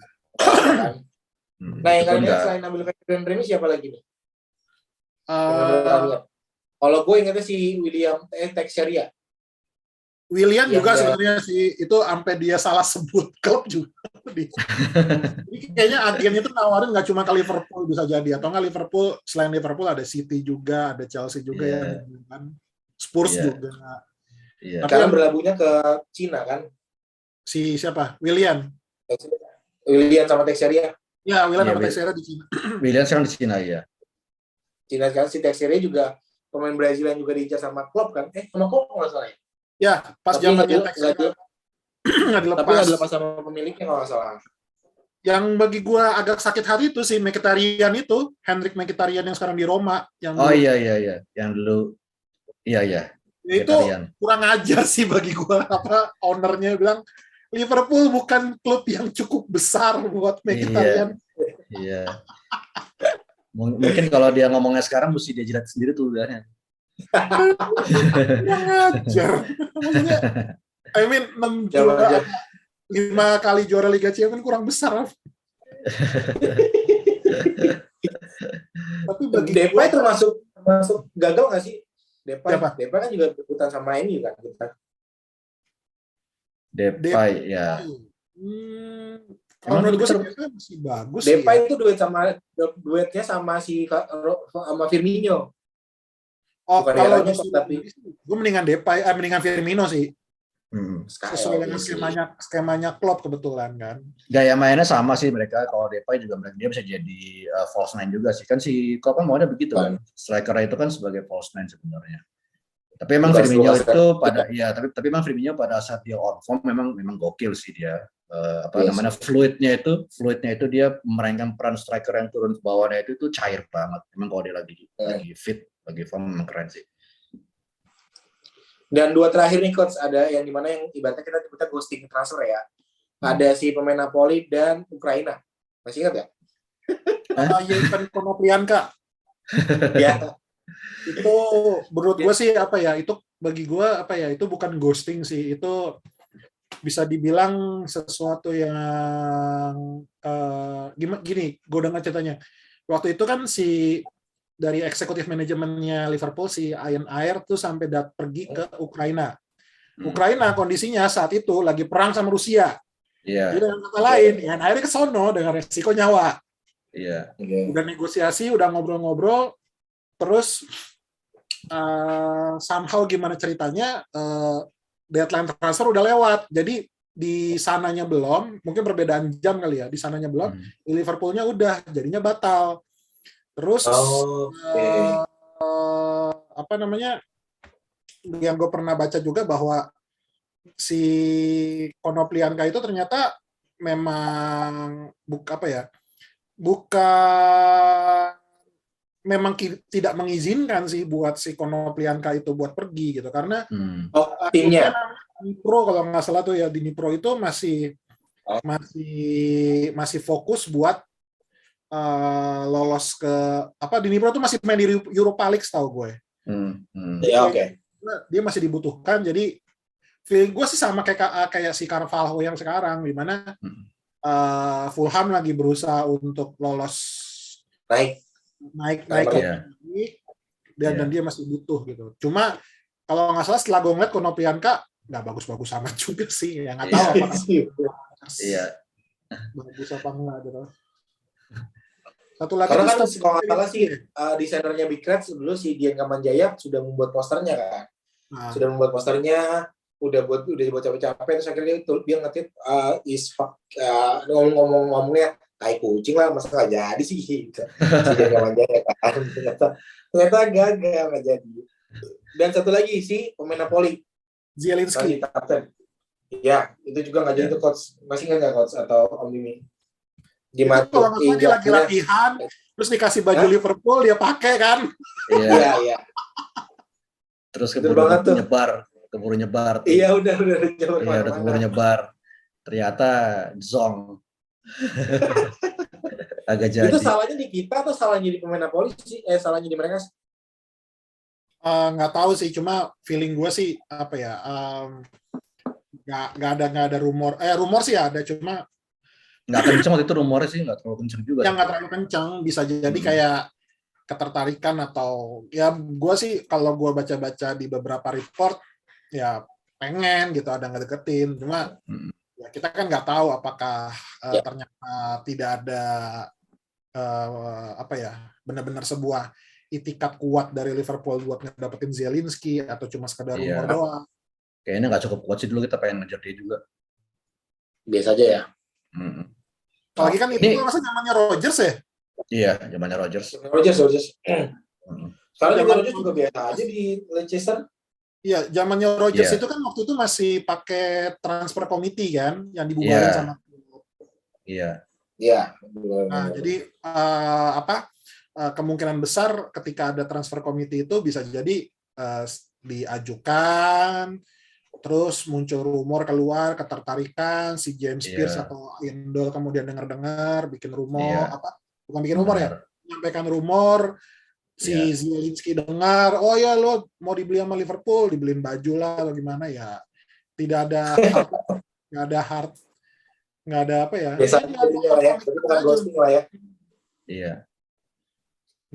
Nah, yang kalian selain Nabil Fekir dan Remy siapa lagi nih? Kalau gue ingetnya si William Teixeira. William Yang juga dia- sebenarnya sih itu sampai dia salah sebut klub juga. Jadi kayaknya agennya tuh nawarin nggak cuma ke Liverpool bisa jadi, atau nggak Liverpool, selain Liverpool ada City juga, ada Chelsea juga Iya. yang kan, Spurs Iya. juga. Iya. Tapi Sekarang yang berlabuhnya ke Cina kan. si siapa? William. William sama Teixeira. Ya, William Iya, sama Teixeira di Cina. William sekarang di Cina ya. Cina sekarang si Teixeira juga pemain Brazil yang juga diincar sama klub kan. Sama klub nggak salah ya. Ya, pas Tapi zamannya nggak Teixeira di- nggak tapi dilepas. nggak dilepas sama pemiliknya kalau nggak salah. Yang bagi gua agak sakit hati itu si Mkhitaryan itu, Henrik Mkhitaryan yang sekarang di Roma, yang Oh dulu. iya, yang dulu iya. Itu Mkhitaryan. kurang ajar sih bagi gua, apa ownernya bilang Liverpool bukan klub yang cukup besar buat Mkhitaryan. Iya. Mungkin kalau dia ngomongnya sekarang mesti dia jilat sendiri tuh udahnya. Kurang ajar. Maksudnya, I mean 6 juara, 5 kali juara Liga Champions kurang besar. Tapi bagi Depay termasuk gagal nggak sih? Depay Siapa? kan juga ikutan sama MU kan kita. Depay ya. Kalau Emang menurut gue Twitter- sih masih bagus Depay ya. itu duetnya sama sama Firmino. Oh, bukan kalau eranya, disuruh tapi- gue mendingan Depay, mendingan Firmino sih. Sesuai dengan sih. skemanya Klopp kebetulan kan. Gaya mainnya sama sih mereka. Kalau Depay juga dia bisa jadi false nine juga sih. Kan si Klopp kan maunya begitu kan. Striker itu kan sebagai false nine sebenarnya. Tapi emang Bukan Firmino sebuah itu pada tapi emang Firmino pada saat dia on form memang gokil sih dia. Namanya fluidnya itu dia memainkan peran striker yang turun ke bawahnya itu cair banget. Emang kalau dia lagi fit, lagi form memang keren sih. Dan dua terakhir nih coach, ada yang dimana yang ibaratnya kita ghosting transfer ya. Ada si pemain Napoli dan Ukraina. Masih ingat ya? Yevhen Konoplyanka. Ya. Itu menurut gue sih itu bagi gue itu bukan ghosting sih, itu bisa dibilang sesuatu yang gini, gue dengar ceritanya. Waktu itu kan si dari eksekutif manajemennya Liverpool si Ian Ayre tuh sampai pergi ke Ukraina. Ukraina kondisinya saat itu lagi perang sama Rusia. Jadi dengan kata lain, Ian Ayre ke sono dengan resiko nyawa. Iya. Udah negosiasi, udah ngobrol-ngobrol, terus somehow gimana ceritanya deadline transfer udah lewat. Jadi di sananya belum, mungkin perbedaan jam kali ya, di sananya belum, di Liverpoolnya udah, jadinya batal. Terus yang gue pernah baca juga bahwa si Konoplyanka itu ternyata memang memang tidak mengizinkan sih buat si Konoplyanka itu buat pergi gitu, karena timnya Dnipro kalau nggak salah tuh ya, di Dnipro itu masih fokus buat lolos ke Dnipro itu masih main di Europa League setahu gue. Ya oke. Dia masih dibutuhkan, jadi feeling gue sih sama kayak si Carvalho yang sekarang, di mana Fulham lagi berusaha untuk lolos naik dan dia masih butuh gitu. Cuma kalau nggak salah setelah gue ngeliat Konoplyanka nggak bagus-bagus amat juga sih, ya nggak tahu apakah bagus apa enggak gitu. Satu lagi karena kan kalau nggak salah sih desainernya Big Reds dulu si Dian Kamanjaya sudah membuat posternya kan. Sudah membuat posternya, udah buat capek-capek, terus akhirnya dia nge-tweet ngomongnya kayak kucing lah, masa nggak jadi sih gitu. Si Dian Kamanjaya kan ternyata gagal nggak jadi. Dan satu lagi si pemain Napoli Zielinski. Ya, itu juga nggak jadi tuh coach. Masih nggak coach atau Om Mimi? Kalau nggak salah dia lagi latihan, terus dikasih baju Liverpool dia pakai kan? Iya. Terus keburu nyebar. Iya udah keburu nyebar. Ternyata zong. Agak jadi. Itu salahnya di kita atau salahnya di pemain Napoli sih? Salahnya di mereka? Nggak tahu sih, cuma feeling gue sih nggak ada rumor sih ada, cuma nggak kenceng waktu itu rumornya sih, nggak terlalu kenceng juga. Yang nggak terlalu kenceng, bisa jadi kayak ketertarikan atau ya gue sih kalau gue baca-baca di beberapa report ya pengen gitu ada ngedeketin, cuma ya kita kan nggak tahu apakah ternyata tidak ada apa ya benar-benar sebuah itikat kuat dari Liverpool buat ngedapetin Zielinski atau cuma sekedar rumor doang. Kayaknya nggak cukup kuat sih, dulu kita pengen ngejar dia juga. Biasa aja ya. Apalagi kan itu masa zamannya Rodgers ya? Iya, zamannya Rodgers. Sekarang juga Rodgers juga biasa aja di Leicester. Iya, zamannya Rodgers itu kan waktu itu masih pakai transfer committee kan, yang dibubarin sama. Iya. Nah, jadi kemungkinan besar ketika ada transfer committee itu bisa jadi diajukan, terus muncul rumor keluar, ketertarikan si James Pearce atau Indol kemudian dengar-dengar bikin rumor bukan bikin rumor ya, menyampaikan rumor. Si Zielinski dengar, oh ya lo mau dibeli sama Liverpool, dibeliin baju lah atau gimana ya. Tidak ada nggak ada apa ya. Biasa jadinya lah ya, tapi bukan ghosting lah ya. Iya.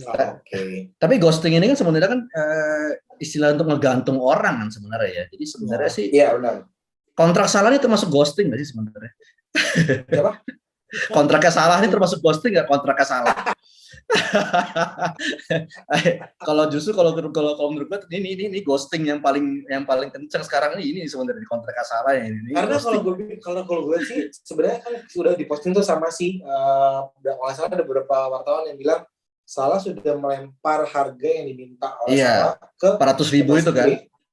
Oke. Tapi ghosting ini kan sebenarnya kan istilah untuk ngegantung orang kan sebenarnya ya. Jadi sebenarnya sih. Iya benar. Kontrak salah ini termasuk ghosting nggak sih sebenarnya? Siapa? Kontraknya salah ini termasuk ghosting nggak? Kontraknya salah. Kalau menurut gue ini ghosting yang paling kencang sekarang ini sebenarnya kontrak salah ya ini. Karena kalau gue sih sebenarnya kan sudah diposting tuh sama si nggak salah ada beberapa wartawan yang bilang Salah sudah melempar harga yang diminta oleh Salah ke 400.000 itu kan,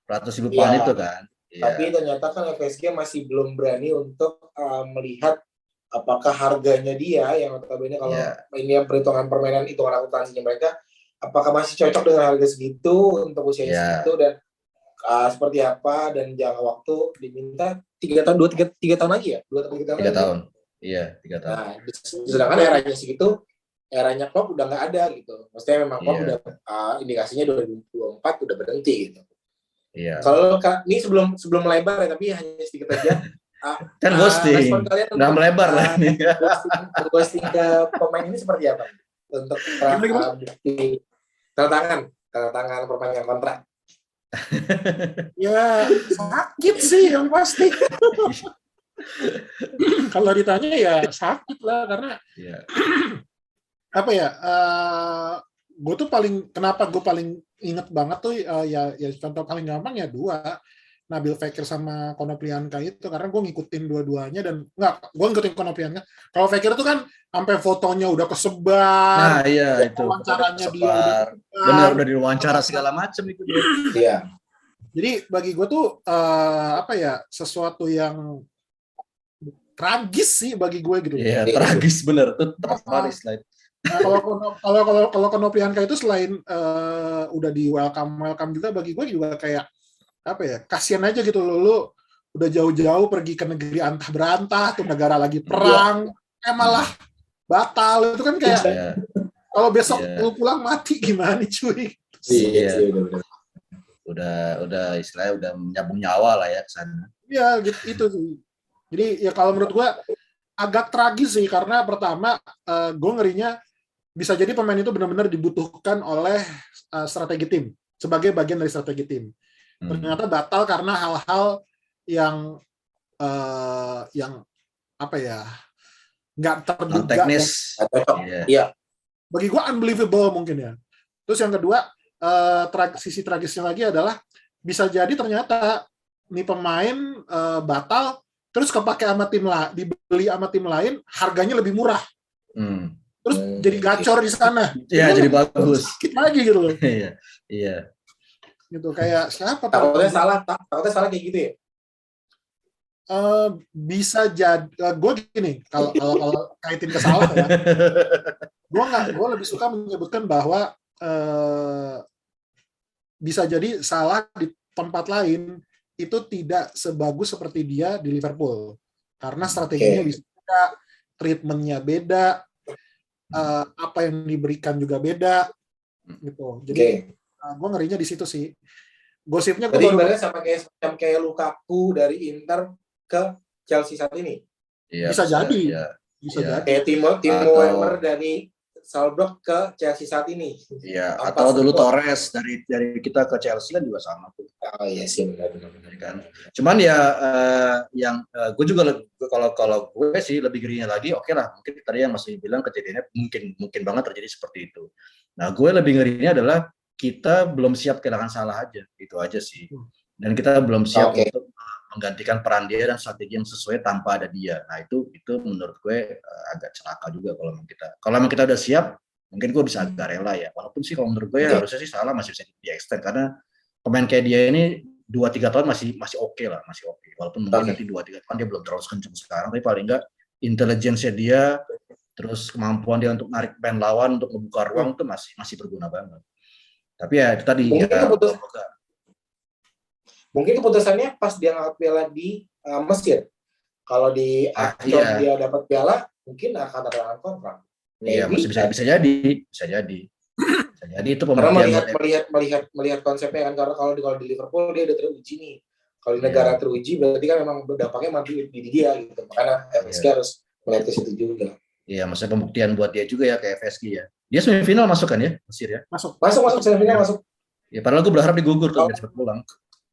400.000 pound itu kan. Tapi ternyata kan FSG masih belum berani untuk melihat apakah harganya dia yang notabene kalau ini yang perhitungan permainan hitungan akuntansinya mereka apakah masih cocok dengan harga segitu untuk usia segitu dan seperti apa dan jangka waktu diminta 3 tahun lagi ya 2 atau 3 tahun 3 tahun. Iya 3 tahun. Nah sedangkan eranya segitu eranya Klopp udah nggak ada gitu maksudnya memang Klopp udah indikasinya 2024 udah berhenti gitu. Iya. Kalau ini sebelum melebar ya tapi hanya sedikit aja. Kan ghosting, nggak melebar lah ini. Ghosting ke pemain ini seperti apa? Untuk bukti tanda tangan perpanjangan kontrak. Ya sakit sih yang pasti. Kalau ditanya ya sakit lah karena apa ya? Gue tuh kenapa gue paling inget banget tuh ya contoh paling gampang ya 2. Nabil Fekir sama Konoplyanka itu karena gue ngikutin dua-duanya dan gue ngikutin Konoplyanka. Kalau Fekir itu kan sampai fotonya udah kesebar. Nah iya itu. Wawancaranya dia udah diwawancara segala macam itu dia. Iya. Jadi bagi gue tuh apa ya sesuatu yang tragis sih bagi gue gitu. Iya tragis bener tuh tepat baris lah. Kalau Konoplyanka itu selain udah di welcome juga bagi gue juga kayak apa ya kasihan aja gitu lo udah jauh-jauh pergi ke negeri antah berantah tuh negara lagi perang malah batal itu kan kayak kalau besok lu pulang mati gimana nih cuy. Iya udah istilahnya udah menyambung nyawa lah ya ke sana. Iya gitu itu sih. Jadi ya kalau menurut gue agak tragis sih karena pertama gue ngerinya bisa jadi pemain itu benar-benar dibutuhkan oleh strategi tim sebagai bagian dari strategi tim. Ternyata batal karena hal-hal yang apa ya nggak terduga teknis. Iya. Bagi gue unbelievable mungkin ya. Terus yang kedua sisi tragisnya lagi adalah bisa jadi ternyata nih pemain batal terus kepake sama tim dibeli sama tim lain harganya lebih murah. Terus jadi gacor di sana. Iya jadi bagus. Sakit lagi gitu loh. Iya. Gitu kayak siapa takutnya salah kayak gitu ya bisa jadi gue gini kalau kaitin ke Salah ya gue lebih suka menyebutkan bahwa bisa jadi Salah di tempat lain itu tidak sebagus seperti dia di Liverpool karena strateginya bisa beda, treatmentnya beda, apa yang diberikan juga beda gitu jadi gue ngerinya di situ sih. Gosipnya gue baru sama kayak Lukaku dari Inter ke Chelsea saat ini. Bisa jadi. Bisa jadi. Kayak Timo Werner dari Salzburg ke Chelsea saat ini. Iya, atau dulu Torres dari kita ke Chelsea kan juga sama tuh. Oh iya sih, benar kan. Cuman ya gue juga kalau gue sih lebih gerinya lagi, oke lah, mungkin tadi yang masih bilang kejadiannya mungkin banget terjadi seperti itu. Nah, gue lebih ngerinya adalah kita belum siap kehilangan Salah aja, itu aja sih. Dan kita belum siap untuk menggantikan peran dia dan strategi yang sesuai tanpa ada dia. Nah, itu menurut gue agak celaka juga kalau memang kita udah siap, mungkin gue bisa agak rela ya. Walaupun sih kalau menurut gue harusnya sih Salah masih bisa di-extend, karena pemain kayak dia ini 2-3 tahun masih oke lah, masih oke. Walaupun mungkin nanti 2-3 tahun dia belum terlalu kencang sekarang, tapi paling enggak intelijensinya dia, terus kemampuan dia untuk narik pemain lawan untuk membuka ruang itu masih berguna banget. Tapi ya itu tadi mungkin keputusannya pas dia ngangkat piala di Mesir. Kalau di dia dapat piala, mungkin akan ada kontrak. Iya, masih bisa jadi. Jadi itu karena melihat konsepnya kan, karena kalau di Liverpool dia udah teruji nih. Kalau di negara teruji berarti kan memang dampaknya mati di dia gitu. Makanya FSG harus melihat ke situ juga. Iya, maksudnya pembuktian buat dia juga ya kayak FSG ya. Dia semifinal masuk kan ya, Mesir ya? Masuk semifinal masuk. Ya padahal gue berharap digugur tuh biar cepat pulang.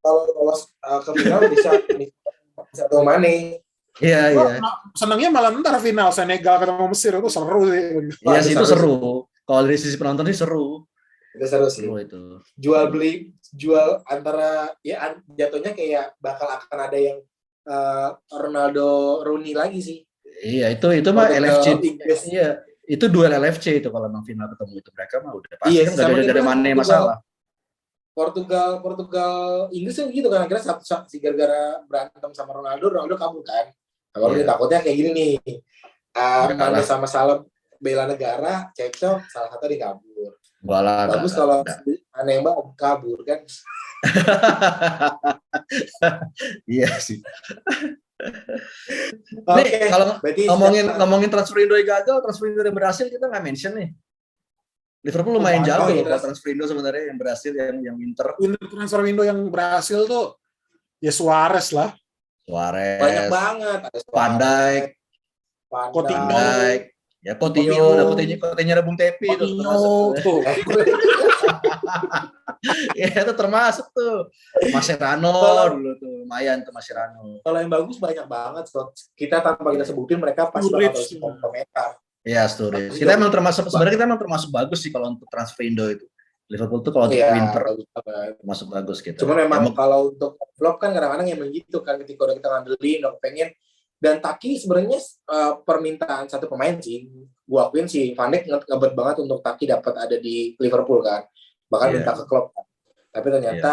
Kalau lolos ke final bisa tuh Mane. Iya. Senangnya malah ntar final Senegal ketemu Mesir itu seru sih. Iya sih itu seru. Kalau dari sisi penonton sih seru. Itu seru sih. Itu. Jual antara ya jatuhnya kayak bakal akan ada yang Ronaldo Rooney lagi sih. Iya itu mah LFC. Iya itu duel LFC itu kalau memang final ketemu itu mereka mah udah pasti kan gak ada Mane masalah. Portugal Inggris kan gitu kan, akhirnya si gara-gara berantem sama Ronaldo kabur kan. Kalau takutnya kayak gini nih, Mane sama Salah bela negara, cekcok, salah satu dikabur. Bagus kalau Mane yang kabur kan. Iya sih. Nih kalau ngomongin transfer Indo yang gagal, transfer Indo yang berhasil kita nggak mention nih. Liverpool lumayan jauh loh kalau transfer Indo sebenarnya yang berhasil yang winter transfer window yang berhasil tuh ya Suarez lah. Banyak banget. Van Dijk, Coutinho. Ya Coutinho Bung Tepi itu termasuk. Ya itu termasuk tuh. Mascherano dulu tuh lumayan tuh Mascherano. Kalau yang bagus banyak banget. Kita tanpa kita sebutin mereka pasti bakal komentar. Iya, Sturridge. Kita emang termasuk bagus sih kalau untuk transfer Indo itu. Liverpool tuh kalau untuk winter termasuk bagus gitu. Cuma memang kalau untuk flop kan kadang-kadang yang begitu kan, ketika udah kita ngandelin, udah pengen. Dan Taki sebenarnya permintaan satu pemain sih. Gua akuin si Van Dijk ngebet banget untuk Taki dapat ada di Liverpool kan. Bahkan minta ke klub kan. Tapi ternyata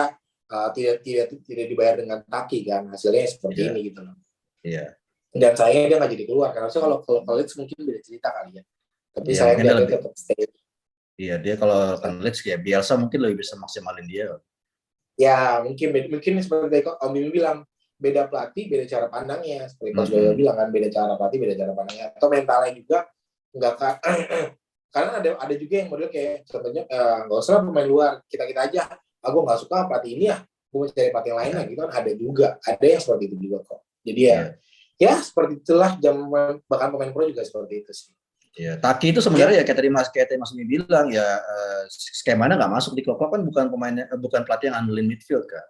tidak dibayar dengan Taki kan. Hasilnya seperti ini gitu loh. Iya. Dan sayangnya dia nggak jadi keluar karena kalau Leeds mungkin beda cerita kali ya. Tapi sayangnya dia tetap stay. Iya, dia kalau Leeds ya Bielsa mungkin lebih bisa maksimalin dia. Ya mungkin seperti Om Bimi bilang, beda pelatih beda cara pandangnya, seperti Coach Boyo bilang kan, beda cara pelatih beda cara pandangnya, atau mentalnya juga nggak karena ada juga yang model kayak contohnya nggak usah pemain luar, kita aja, aku nggak suka pelatih ini ya, gue mau cari pelatih lain lah gitu kan, ada yang seperti itu juga kok. Jadi ya seperti itulah, bahkan pemain pro juga seperti itu sih. Ya, Taki itu sebenarnya ya kayak tadi Mas Mimi bilang ya, skemanya nggak masuk di klub kan, bukan pelatih yang andelin midfield kan.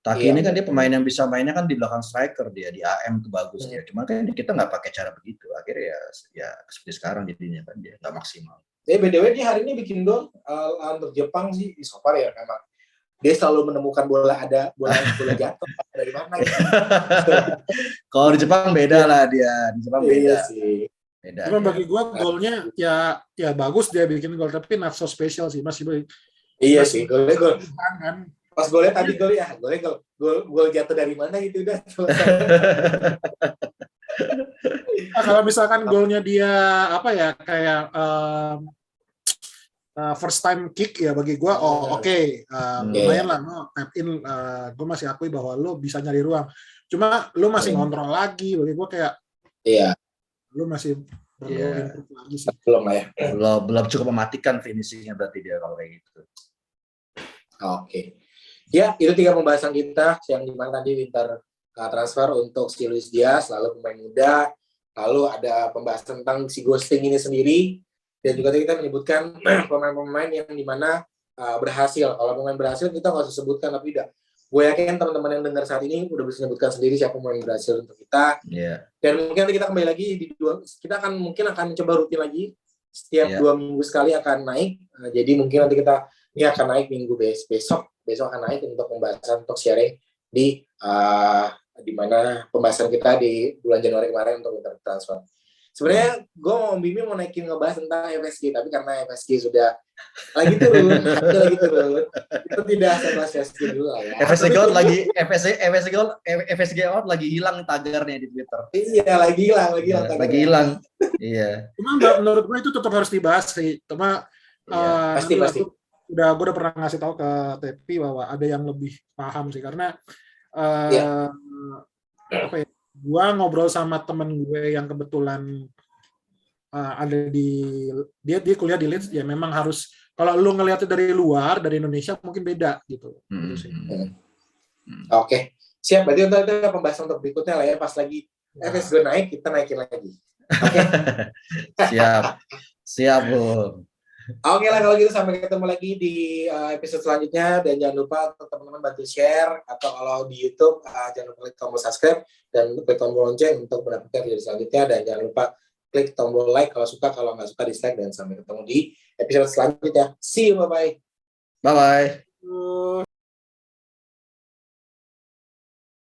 Taki ini kan dia pemain yang bisa mainnya kan di belakang striker, dia di AM itu bagus dia. Cuma kan kita nggak pakai cara begitu, akhirnya ya seperti sekarang jadinya kan dia nggak maksimal. BTW dia hari ini bikin gol untuk Jepang sih, so far ya memang dia selalu menemukan bola jatuh dari mana gitu. Kalau di Jepang beda lah dia, di Jepang beda sih. Beda. Cuma bagi gue golnya ya bagus dia bikin gol, tapi not so special sih, masih baik. Iya sih, golnya gol. Pas golnya tadi golnya gol jatuh dari mana gitu udah. Kalau misalkan golnya dia apa ya kayak first time kick ya, bagi gue lumayan lah, tap in, gue masih akui bahwa lo bisa nyari ruang. Cuma lo masih ngontrol lagi, bagi gue kayak lo masih perlu improve lagi sih. Belum lah ya. Belum cukup mematikan finishingnya berarti dia kalau kayak gitu. Oke. Ya, itu 3 pembahasan kita yang dimana tadi winter transfer untuk si Luis Diaz, lalu pemain muda, lalu ada pembahasan tentang si ghosting ini sendiri. Dan juga tadi kita menyebutkan pemain-pemain yang dimana berhasil. Kalau pemain berhasil kita nggak usah sebutkan, tapi udah. Gue yakin teman-teman yang dengar saat ini udah bisa menyebutkan sendiri siapa pemain berhasil untuk kita. Yeah. Dan mungkin nanti kita kembali lagi kita akan coba rutin lagi setiap 2 minggu sekali akan naik. Jadi mungkin nanti ini akan naik minggu besok akan naik untuk pembahasan, untuk sharing di mana pembahasan kita di bulan Januari kemarin untuk winter transfer. Sebenarnya gue mau Bimi mau naikin ngebahas tentang FSG, tapi karena FSG sudah lagi turun, itu tidak saya bahas FSG dulu lah ya. FSG out lagi hilang tagarnya di Twitter. Iya, lagi hilang. Iya. Cuma menurut gue itu tetap harus dibahas sih. Cuma pasti. Gue udah pernah ngasih tahu ke Tepi bahwa ada yang lebih paham sih, karena gue ngobrol sama temen gue yang kebetulan ada dia kuliah di Leeds, ya memang harus, kalau lu ngelihatnya dari luar, dari Indonesia mungkin beda gitu. Oke, siap. Berarti untuk pembahasan untuk berikutnya lah ya, pas lagi FSG naik kita naikin lagi. Oke. Siap Bu. Oke lah kalau gitu, sampai ketemu lagi di episode selanjutnya, dan jangan lupa untuk teman-teman bantu share, atau kalau di YouTube jangan lupa klik tombol subscribe dan klik tombol lonceng untuk mendapatkan video selanjutnya, dan jangan lupa klik tombol like kalau suka, kalau nggak suka dislike, dan sampai ketemu di episode selanjutnya. See you, bye bye.